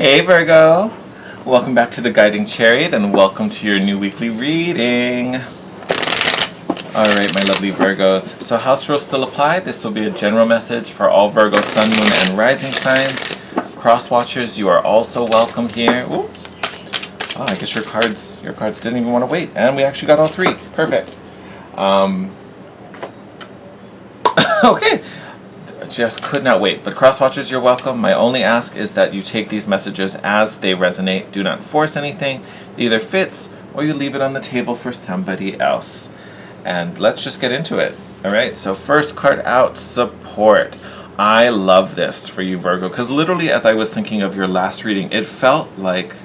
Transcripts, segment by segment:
Hey Virgo! Welcome back to the Guiding Chariot and welcome to your new weekly reading. Alright, my lovely Virgos. So house rules still apply. This will be a general message for all Virgo, Sun, Moon, and Rising signs. Cross watchers, you are also welcome here. Ooh. Oh, I guess your cards didn't even want to wait. And we actually got all three. Perfect. Okay. Just could not wait. But cross watchers, you're welcome. My only ask is that you take these messages as they resonate. Do not force anything. It either fits or you leave it on the table for somebody else. And let's just get into it. Alright, so first card out, support. I love this for you, Virgo, because literally as I was thinking of your last reading, it felt like,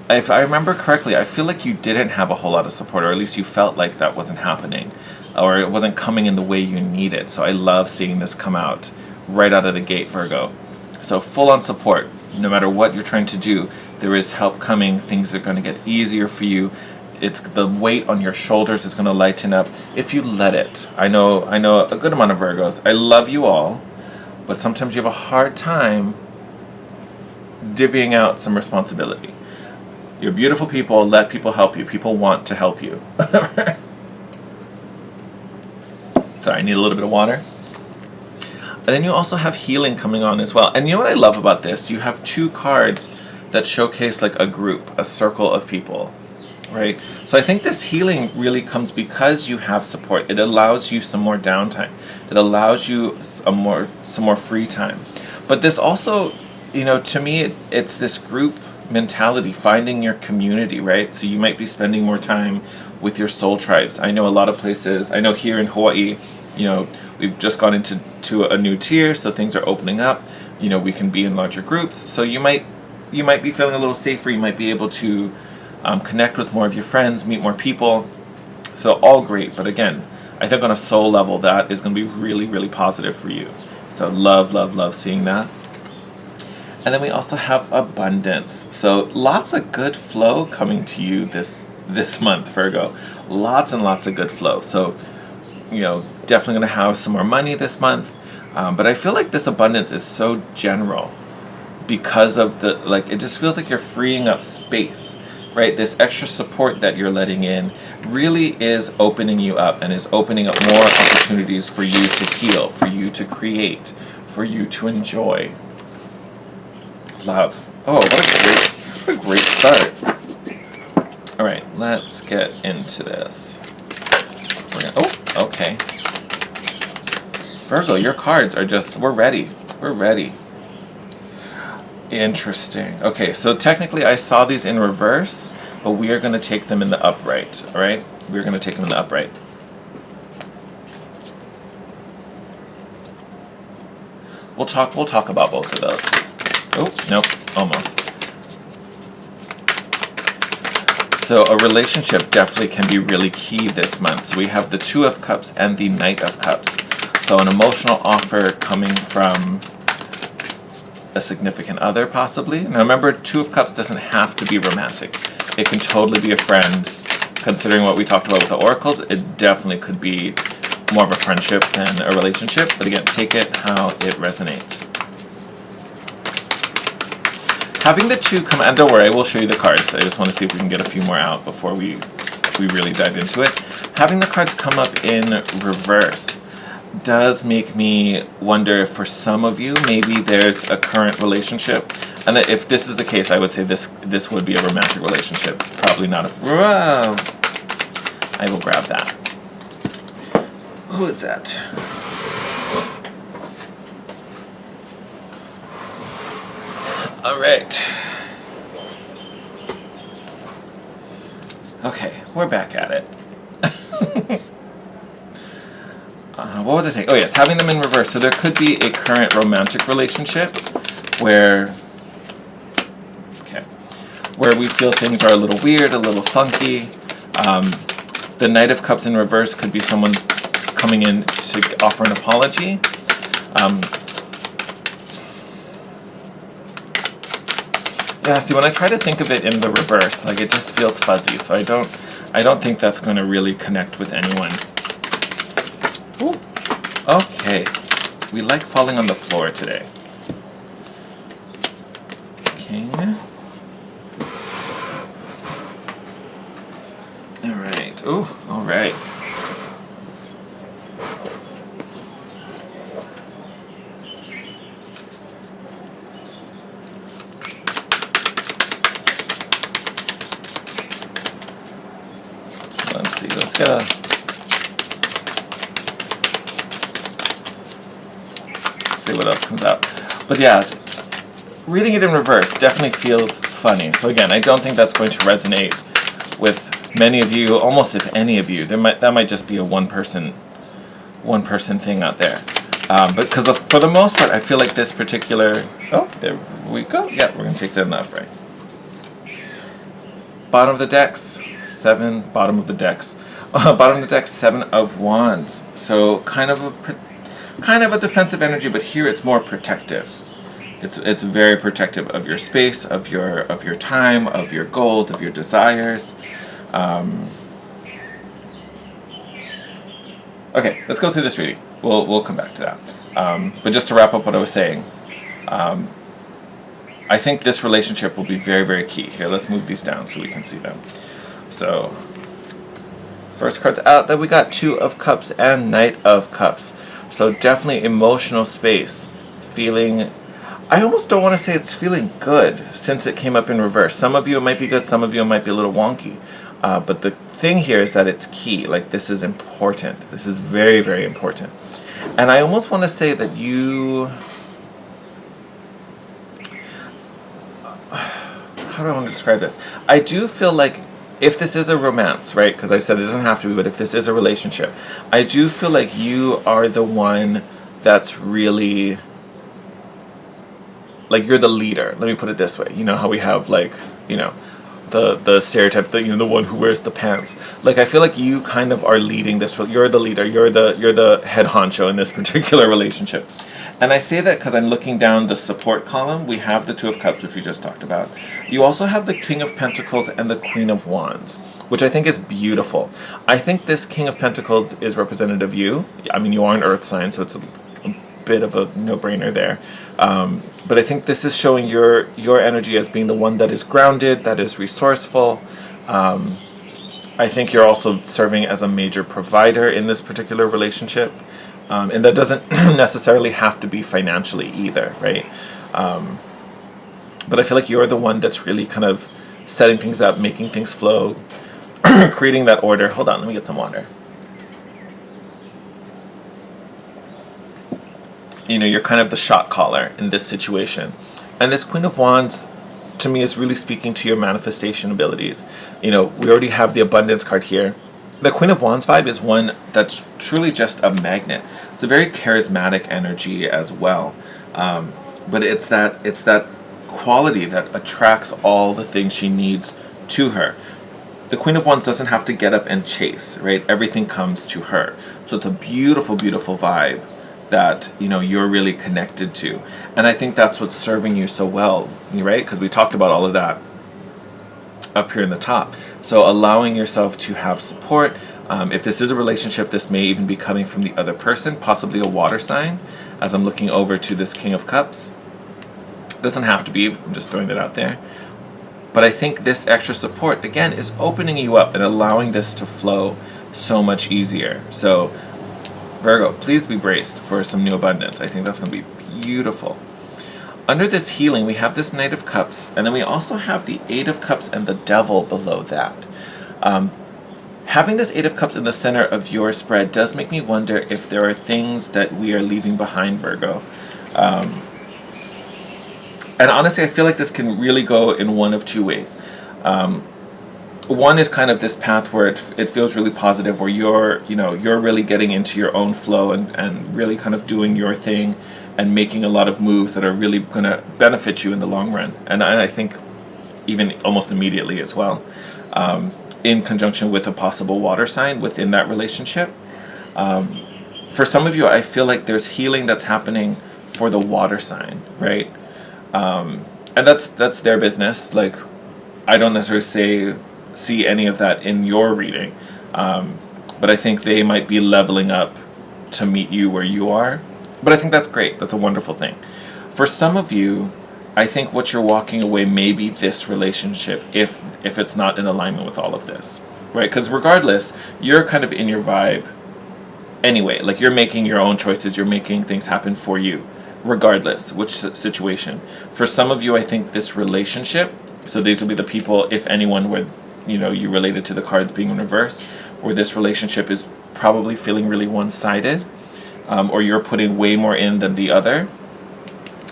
if I remember correctly, I feel like you didn't have a whole lot of support, or at least you felt like that wasn't happening, or it wasn't coming in the way you need it. So I love seeing this come out right out of the gate, Virgo. So full on support. No matter what you're trying to do, there is help coming. Things are going to get easier for you. It's the weight on your shoulders is going to lighten up if you let it. I know a good amount of Virgos. I love you all, but sometimes you have a hard time divvying out some responsibility. You're beautiful people. Let people help you. People want to help you. Sorry, I need a little bit of water. And then you also have healing coming on as well. And you know what I love about this? You have two cards that showcase like a group, a circle of people, right? So I think this healing really comes because you have support. It allows you some more downtime. It allows you some more free time. But this also, to me, it's this group mentality, finding your community, right? So you might be spending more time with your soul tribes. I know a lot of places, I know here in Hawaii, we've just gone into a new tier, so things are opening up. We can be in larger groups. So you might be feeling a little safer. You might be able to connect with more of your friends, meet more people. So all great. But again, I think on a soul level, that is going to be really, really positive for you. So love, love, love seeing that. And then we also have abundance. So lots of good flow coming to you this month, Virgo. Lots and lots of good flow. So, definitely going to have some more money this month. But I feel like this abundance is so general because of it just feels like you're freeing up space, right? This extra support that you're letting in really is opening you up and is opening up more opportunities for you to heal, for you to create, for you to enjoy. Love. Oh, what a great start. All right, let's get into this. Okay. Virgo, your cards are we're ready. We're ready. Interesting. Okay, so technically I saw these in reverse, but we are going to take them in the upright, all right? We're going to take them in the upright. We'll talk about both of those. Oh, nope, almost. So a relationship definitely can be really key this month. So we have the Two of Cups and the Knight of Cups. So an emotional offer coming from a significant other, possibly. Now remember, Two of Cups doesn't have to be romantic. It can totally be a friend. Considering what we talked about with the oracles, it definitely could be more of a friendship than a relationship. But again, take it how it resonates. Having the two come, and don't worry, I will show you the cards. I just want to see if we can get a few more out before we really dive into it. Having the cards come up in reverse does make me wonder if for some of you, maybe there's a current relationship. And if this is the case, I would say this would be a romantic relationship. Probably not I will grab that. Who is that? All right. Okay, we're back at it. What was I saying? Oh yes, having them in reverse. So there could be a current romantic relationship where we feel things are a little weird, a little funky. The Knight of Cups in reverse could be someone coming in to offer an apology. Yeah, see, when I try to think of it in the reverse, it just feels fuzzy. So I don't think that's going to really connect with anyone. Ooh. Okay. We like falling on the floor today. King. All right. Ooh, all right. Let's see. Let's get a. See what else comes out. But yeah, reading it in reverse definitely feels funny. So again, I don't think that's going to resonate with many of you, almost if any of you. That might just be a one person thing out there. But because for the most part, I feel like this particular. Oh, there we go. Yeah, we're gonna take that in the upright. Bottom of the decks, 7. Bottom of the decks. Bottom of the deck, 7 of Wands. So kind of a defensive energy, but here it's more protective. It's very protective of your space, of your time, of your goals, of your desires. Okay, let's go through this reading. We'll come back to that. But just to wrap up what I was saying, I think this relationship will be very, very key. Here, let's move these down so we can see them. So, first card's out. Then we got 2 of Cups and Knight of Cups. So definitely emotional space. Feeling, I almost don't want to say it's feeling good since it came up in reverse. Some of you it might be good, some of you it might be a little wonky. But the thing here is that it's key. Like, this is important. This is very, very important. And I almost want to say that you... How do I want to describe this? I do feel like if this is a romance, right? Because I said it doesn't have to be, but if this is a relationship, I do feel like you are the one that's really... Like, you're the leader. Let me put it this way. You know how we have, like, you know, the stereotype, the one who wears the pants. Like, I feel like you kind of are leading this. You're the leader. You're the head honcho in this particular relationship. And I say that because I'm looking down the support column. We have the 2 of Cups, which we just talked about. You also have the King of Pentacles and the Queen of Wands, which I think is beautiful. I think this King of Pentacles is representative of you. I mean, you are an earth sign, so it's a bit of a no-brainer there. But I think this is showing your energy as being the one that is grounded, that is resourceful. I think you're also serving as a major provider in this particular relationship. And that doesn't necessarily have to be financially either, right? But I feel like you're the one that's really kind of setting things up, making things flow, creating that order. Hold on, let me get some water. You're kind of the shot caller in this situation. And this Queen of Wands, to me, is really speaking to your manifestation abilities. We already have the abundance card here. The Queen of Wands vibe is one that's truly just a magnet. It's a very charismatic energy as well. But it's that quality that attracts all the things she needs to her. The Queen of Wands doesn't have to get up and chase, right? Everything comes to her. So it's a beautiful, beautiful vibe that you're really connected to. And I think that's what's serving you so well, right? Because we talked about all of that up here in the top. So allowing yourself to have support. If this is a relationship, this may even be coming from the other person, possibly a water sign, as I'm looking over to this King of Cups. Doesn't have to be, I'm just throwing that out there. But I think this extra support, again, is opening you up and allowing this to flow so much easier. So Virgo, please be braced for some new abundance. I think that's going to be beautiful. Under this healing, we have this Knight of Cups, and then we also have the 8 of Cups and the Devil below that. Having this 8 of Cups in the center of your spread does make me wonder if there are things that we are leaving behind, Virgo. And honestly, I feel like this can really go in one of 2 ways. One is kind of this path where it feels really positive, where you're really getting into your own flow and really kind of doing your thing and making a lot of moves that are really going to benefit you in the long run. And I think even almost immediately as well, in conjunction with a possible water sign within that relationship. For some of you, I feel like there's healing that's happening for the water sign, right? And that's their business. Like, I don't necessarily see any of that in your reading, but I think they might be leveling up to meet you where you are. But I think that's great. That's a wonderful thing. For some of you, I think what you're walking away may be this relationship if it's not in alignment with all of this, right? Because regardless, you're kind of in your vibe anyway. Like, you're making your own choices, you're making things happen for you, regardless which situation. For some of you, I think this relationship, so these will be the people, if anyone, where you related to the cards being in reverse, where this relationship is probably feeling really one-sided, or you're putting way more in than the other.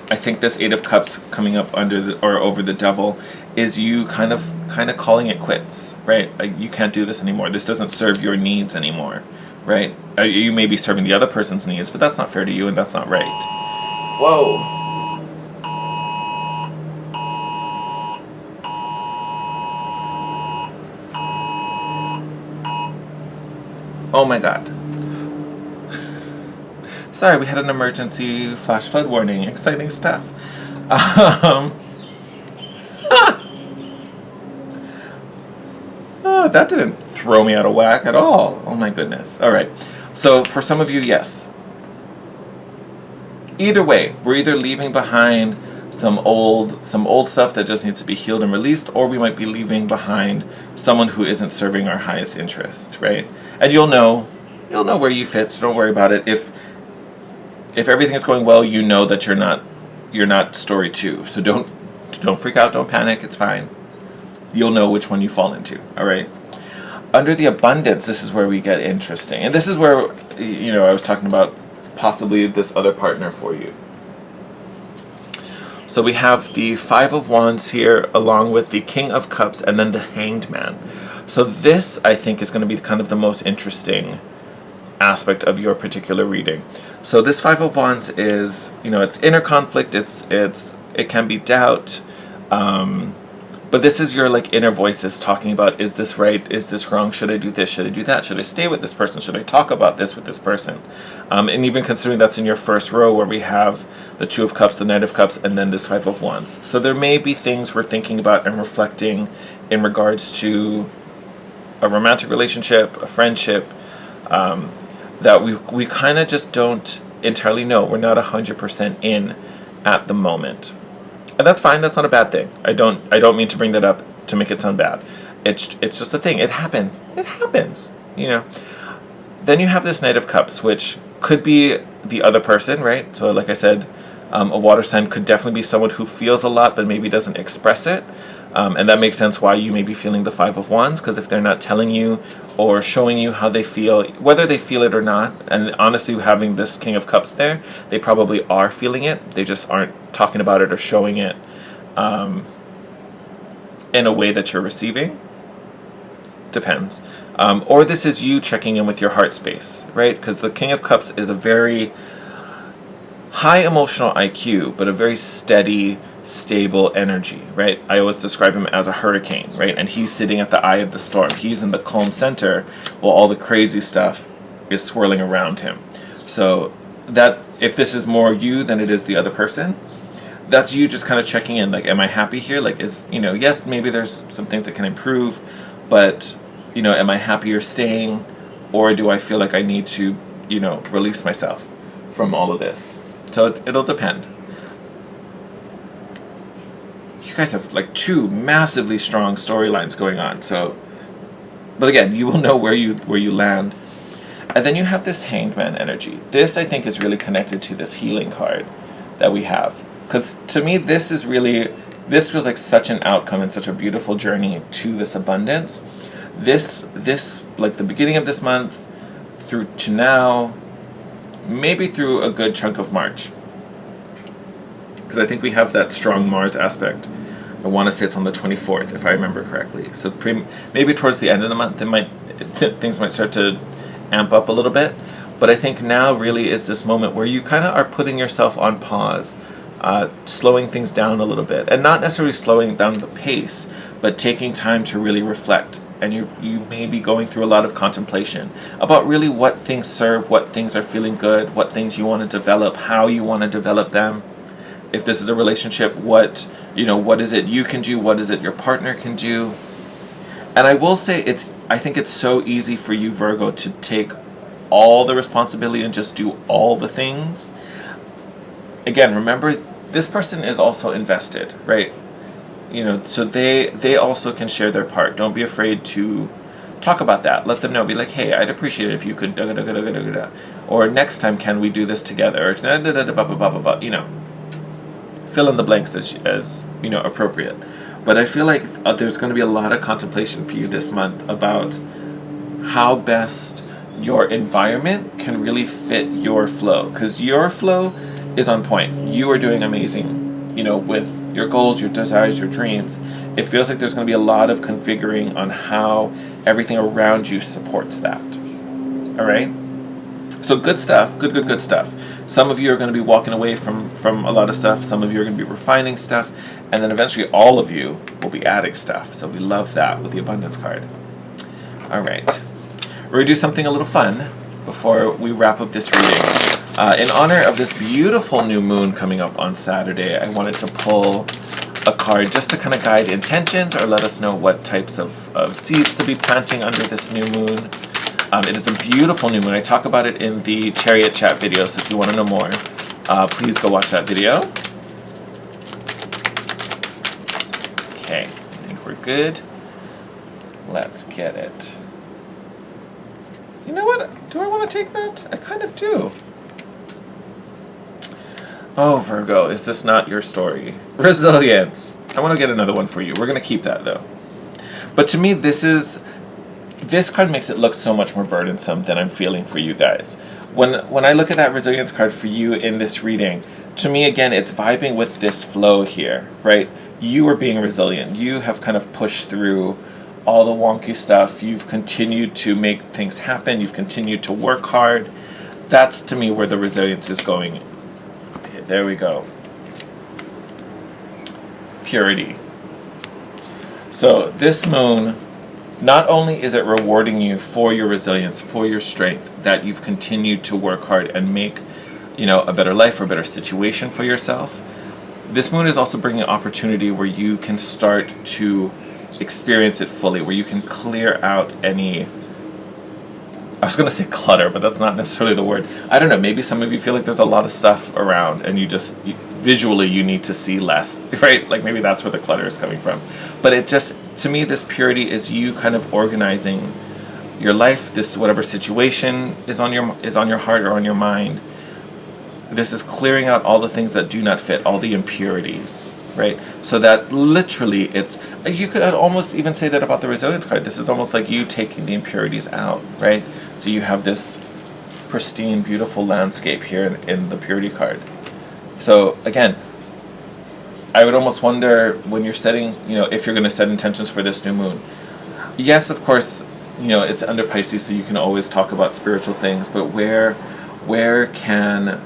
I think this Eight of Cups coming up under or over the Devil is you kind of calling it quits, right? Like, you can't do this anymore. This doesn't serve your needs anymore, right? You may be serving the other person's needs, but that's not fair to you, and that's not right. Whoa. Oh my God. Sorry, we had an emergency flash flood warning. Exciting stuff. Oh, that didn't throw me out of whack at all. Oh my goodness. All right. So for some of you, yes. Either way, we're either leaving behind some old stuff that just needs to be healed and released, or we might be leaving behind someone who isn't serving our highest interest, right? And you'll know where you fit, so don't worry about it. If everything is going well, you know that you're not story 2. So don't freak out, don't panic, it's fine. You'll know which one you fall into, all right? Under the Abundance, this is where we get interesting. And this is where, I was talking about possibly this other partner for you. So we have the Five of Wands here, along with the King of Cups, and then the Hanged Man. So this, I think, is going to be kind of the most interesting aspect of your particular reading. So this Five of Wands is, it's inner conflict, it can be doubt, but this is your inner voices talking about, is this right, is this wrong, should I do this, should I do that, should I stay with this person, should I talk about this with this person, and even considering that's in your first row where we have the Two of Cups, the Knight of Cups, and then this Five of Wands. So there may be things we're thinking about and reflecting in regards to a romantic relationship, a friendship, that we kind of just don't entirely know. We're not 100% in at the moment. And that's fine, that's not a bad thing. I don't mean to bring that up to make it sound bad. It's just a thing. It happens. Then you have this Knight of Cups, which could be the other person, right? So like I said, a water sign could definitely be someone who feels a lot but maybe doesn't express it. And that makes sense why you may be feeling the Five of Wands, because if they're not telling you or showing you how they feel, whether they feel it or not, and honestly having this King of Cups there, they probably are feeling it, they just aren't talking about it or showing it in a way that you're receiving. Depends. Or this is you checking in with your heart space, right? Because the King of Cups is a very high emotional IQ, but a very steady, stable energy, right? I always describe him as a hurricane, right? And he's sitting at the eye of the storm. He's in the calm center while all the crazy stuff is swirling around him. So that, if this is more you than it is the other person, that's you just kind of checking in, am I happy here? Yes, maybe there's some things that can improve, but, am I happier staying, or do I feel like I need to, release myself from all of this? So it'll depend. You guys have two massively strong storylines going on. So, but again, you will know where you land. And then you have this Hanged Man energy. This, I think, is really connected to this healing card that we have. Because to me, this feels like such an outcome and such a beautiful journey to this abundance. This the beginning of this month through to now, maybe through a good chunk of March. Because I think we have that strong Mars aspect. I want to say it's on the 24th, if I remember correctly. So maybe towards the end of the month, things might start to amp up a little bit. But I think now really is this moment where you kind of are putting yourself on pause, slowing things down a little bit. And not necessarily slowing down the pace, but taking time to really reflect. And you may be going through a lot of contemplation about really what things serve, what things are feeling good, what things you want to develop, how you want to develop them. If this is a relationship, what is it you can do? What is it your partner can do? And I will say I think it's so easy for you, Virgo, to take all the responsibility and just do all the things. Again, remember, this person is also invested, right? You know, so they also can share their part. Don't be afraid to talk about that. Let them know. Be like, hey, I'd appreciate it if you could da da da da da da da, or next time can we do this together? Or da da da da blah blah blah blah. You know, fill in the blanks as you know appropriate. But I feel like there's going to be a lot of contemplation for you this month about how best your environment can really fit your flow, because your flow is on point. You are doing amazing, you know, with your goals, your desires, your dreams. It feels like there's going to be a lot of configuring on how everything around you supports that. All right? So good stuff, good stuff. Some of you are going to be walking away from a lot of stuff. Some of you are going to be refining stuff. And then eventually all of you will be adding stuff. So we love that with the abundance card. All right. We're going to do something a little fun before we wrap up this reading. In honor of this beautiful new moon coming up on Saturday, I wanted to pull a card just to kind of guide intentions or let us know what types of seeds to be planting under this new moon. It is a beautiful new moon. I talk about it in the Chariot Chat video, so if you want to know more, please go watch that video. Okay, I think we're good. Let's get it. You know what? Do I want to take that? I kind of do. Oh, Virgo, is this not your story? Resilience. I want to get another one for you. We're going to keep that, though. But to me, this card makes it look so much more burdensome than I'm feeling for you guys. When I look at that resilience card for you in this reading, to me, again, it's vibing with this flow here, right? You are being resilient. You have kind of pushed through all the wonky stuff. You've continued to make things happen. You've continued to work hard. That's, to me, where the resilience is going. There we go. Purity. So this moon, not only is it rewarding you for your resilience, for your strength, that you've continued to work hard and make, you know, a better life or a better situation for yourself, this moon is also bringing an opportunity where you can start to experience it fully, where you can clear out any, I was going to say clutter, but that's not necessarily the word. I don't know, maybe some of you feel like there's a lot of stuff around and visually you need to see less, right? Like maybe that's where the clutter is coming from. But it just, to me, this purity is you kind of organizing your life, this whatever situation is on your heart or on your mind. This is clearing out all the things that do not fit, all the impurities, right? So that literally you could almost even say that about the resilience card. This is almost like you taking the impurities out, right? So you have this pristine, beautiful landscape here in the purity card. So again, I would almost wonder when you're setting, you know, if you're going to set intentions for this new moon. Yes, of course, you know, it's under Pisces, so you can always talk about spiritual things, but where can,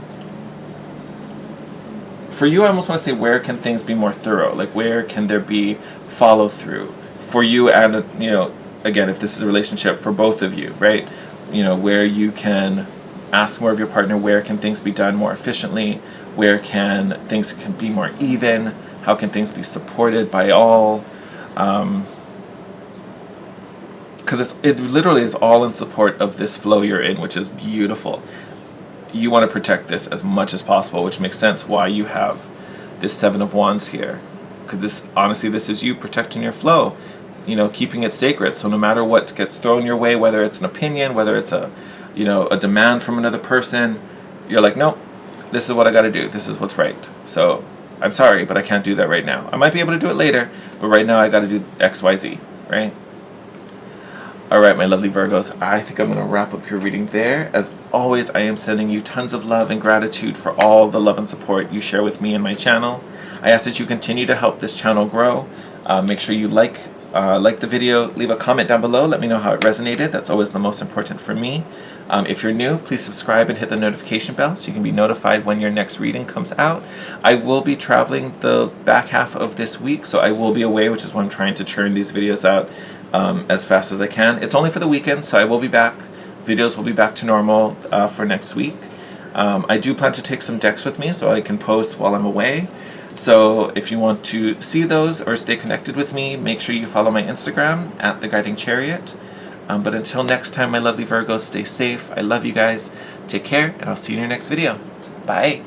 for you, I almost want to say, where can things be more thorough? Like, where can there be follow through for you? And, you know, again, if this is a relationship for both of you, right? You know, where you can ask more of your partner, where can things be done more efficiently? Where can things be more even? How can things be supported by all? Because it literally is all in support of this flow you're in, which is beautiful. You want to protect this as much as possible, which makes sense why you have this Seven of Wands here. Because this, honestly, this is you protecting your flow, you know, keeping it sacred. So no matter what gets thrown your way, whether it's an opinion, whether it's a demand from another person, you're like, nope, this is what I got to do. This is what's right. So I'm sorry, but I can't do that right now. I might be able to do it later, but right now I got to do X, Y, Z, right? All right, my lovely Virgos, I think I'm going to wrap up your reading there. As always, I am sending you tons of love and gratitude for all the love and support you share with me and my channel. I ask that you continue to help this channel grow. Make sure you like the video, leave a comment down below, let me know how it resonated. That's always the most important for me. If you're new, please subscribe and hit the notification bell so you can be notified when your next reading comes out. I will be traveling the back half of this week, so I will be away, which is why I'm trying to churn these videos out as fast as I can. It's only for the weekend, so I will be back. Videos will be back to normal for next week. I do plan to take some decks with me so I can post while I'm away. So if you want to see those or stay connected with me, make sure you follow my Instagram at The Guiding Chariot. But until next time, my lovely Virgos, stay safe. I love you guys. Take care, and I'll see you in your next video. Bye.